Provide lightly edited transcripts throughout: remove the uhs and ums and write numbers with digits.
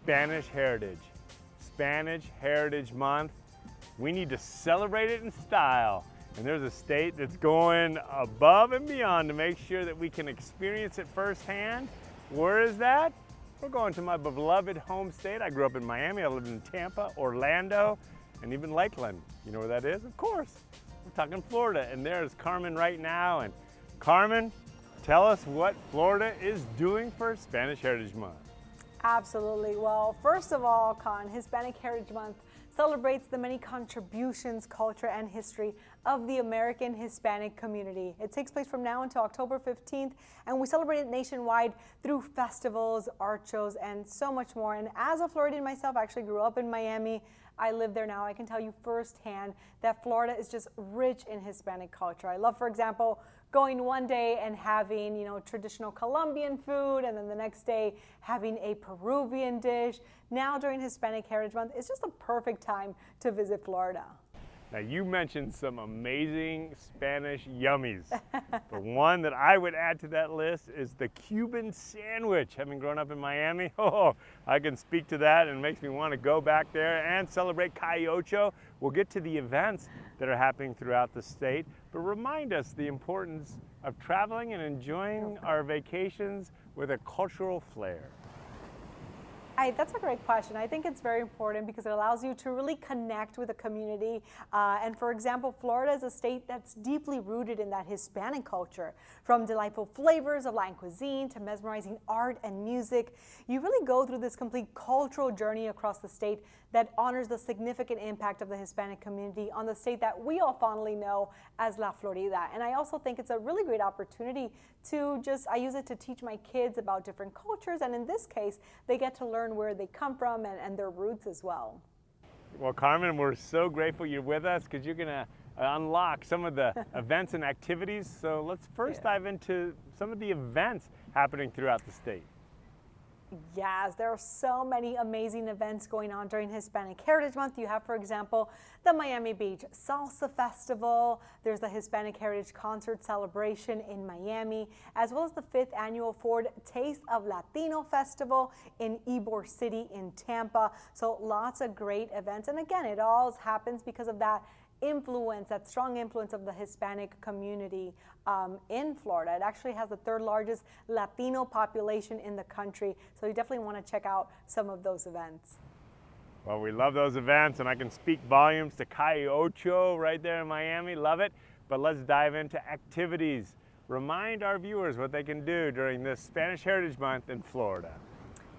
Spanish Heritage. Spanish Heritage Month. We need to celebrate it in style. And there's a state that's going above and beyond to make sure that we can experience it firsthand. Where is that? We're going to my beloved home state. I grew up in Miami. I lived in Tampa, Orlando, and even Lakeland. You know where that is? Of course. We're talking Florida. And there's Carmen right now. And Carmen, tell us what Florida is doing for Spanish Heritage Month. Absolutely. Well, first of all, Conn, Hispanic Heritage Month celebrates the many contributions, culture, and history of the American Hispanic community. It takes place from now until October 15th, and we celebrate it nationwide through festivals, art shows, and so much more. And as a Floridian myself, I actually grew up in Miami. I live there now. I can tell you firsthand that Florida is just rich in Hispanic culture. I love, for example, going one day and having, traditional Colombian food, and then the next day having a Peruvian dish. Now during Hispanic Heritage Month, it's just a perfect time to visit Florida. Now you mentioned some amazing Spanish yummies. The one that I would add to that list is the Cuban sandwich. Having grown up in Miami, I can speak to that, and it makes me want to go back there and celebrate Calle Ocho. We'll get to the events that are happening throughout the state, but remind us the importance of traveling and enjoying our vacations with a cultural flair. That's a great question. I think it's very important because it allows you to really connect with a community. And for example, Florida is a state that's deeply rooted in that Hispanic culture. From delightful flavors of Latin cuisine to mesmerizing art and music, you really go through this complete cultural journey across the state that honors the significant impact of the Hispanic community on the state that we all fondly know as La Florida. And I also think it's a really great opportunity to I use it to teach my kids about different cultures, and in this case, they get to learn where they come from and their roots as well. Well, Carmen, we're so grateful you're with us because you're going to unlock some of the events and activities. So let's first dive into some of the events happening throughout the state. Yes, there are so many amazing events going on during Hispanic Heritage Month. You have, for example, the Miami Beach Salsa Festival. There's the Hispanic Heritage Concert Celebration in Miami, as well as the 5th Annual Ford Taste of Latino Festival in Ybor City in Tampa. So lots of great events. And again, it all happens because of that influence, that strong influence of the Hispanic community in Florida. It actually has the 3rd largest Latino population in the country, so you definitely want to check out some of those events. Well, we love those events, and I can speak volumes to Calle Ocho right there in Miami. Love it. But let's dive into activities. Remind our viewers what they can do during this Spanish Heritage Month in Florida.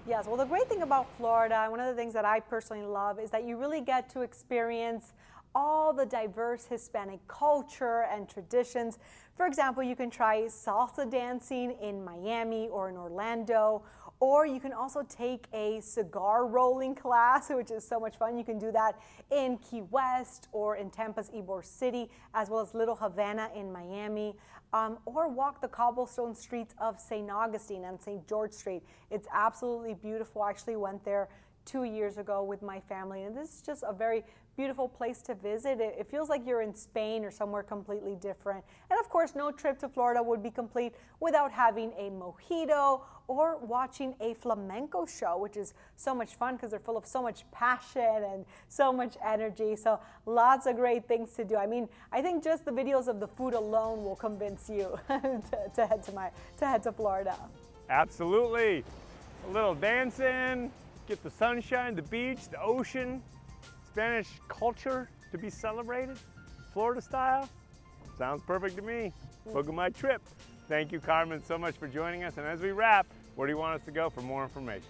Yes, well, the great thing about Florida, one of the things that I personally love, is that you really get to experience all the diverse Hispanic culture and traditions. For example, you can try salsa dancing in Miami or in Orlando, or you can also take a cigar rolling class, which is so much fun. You can do that in Key West or in Tampa's Ybor City, as well as Little Havana in Miami, or walk the cobblestone streets of St. Augustine and St. George Street. It's absolutely beautiful. I actually went there 2 years ago with my family, and this is just a very beautiful place to visit. It feels like you're in Spain or somewhere completely different. And of course, no trip to Florida would be complete without having a mojito or watching a flamenco show, which is so much fun because they're full of so much passion and so much energy. So lots of great things to do. I mean, I think just the videos of the food alone will convince you to head to Florida. Absolutely. A little dancing, get the sunshine, the beach, the ocean, Spanish culture to be celebrated, Florida style. Sounds perfect to me. Book my trip. Thank you, Carmen, so much for joining us. And as we wrap, where do you want us to go for more information?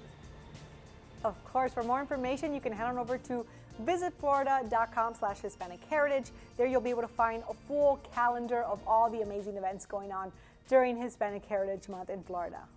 Of course, for more information, you can head on over to visitflorida.com/Hispanic Heritage. There you'll be able to find a full calendar of all the amazing events going on during Hispanic Heritage Month in Florida.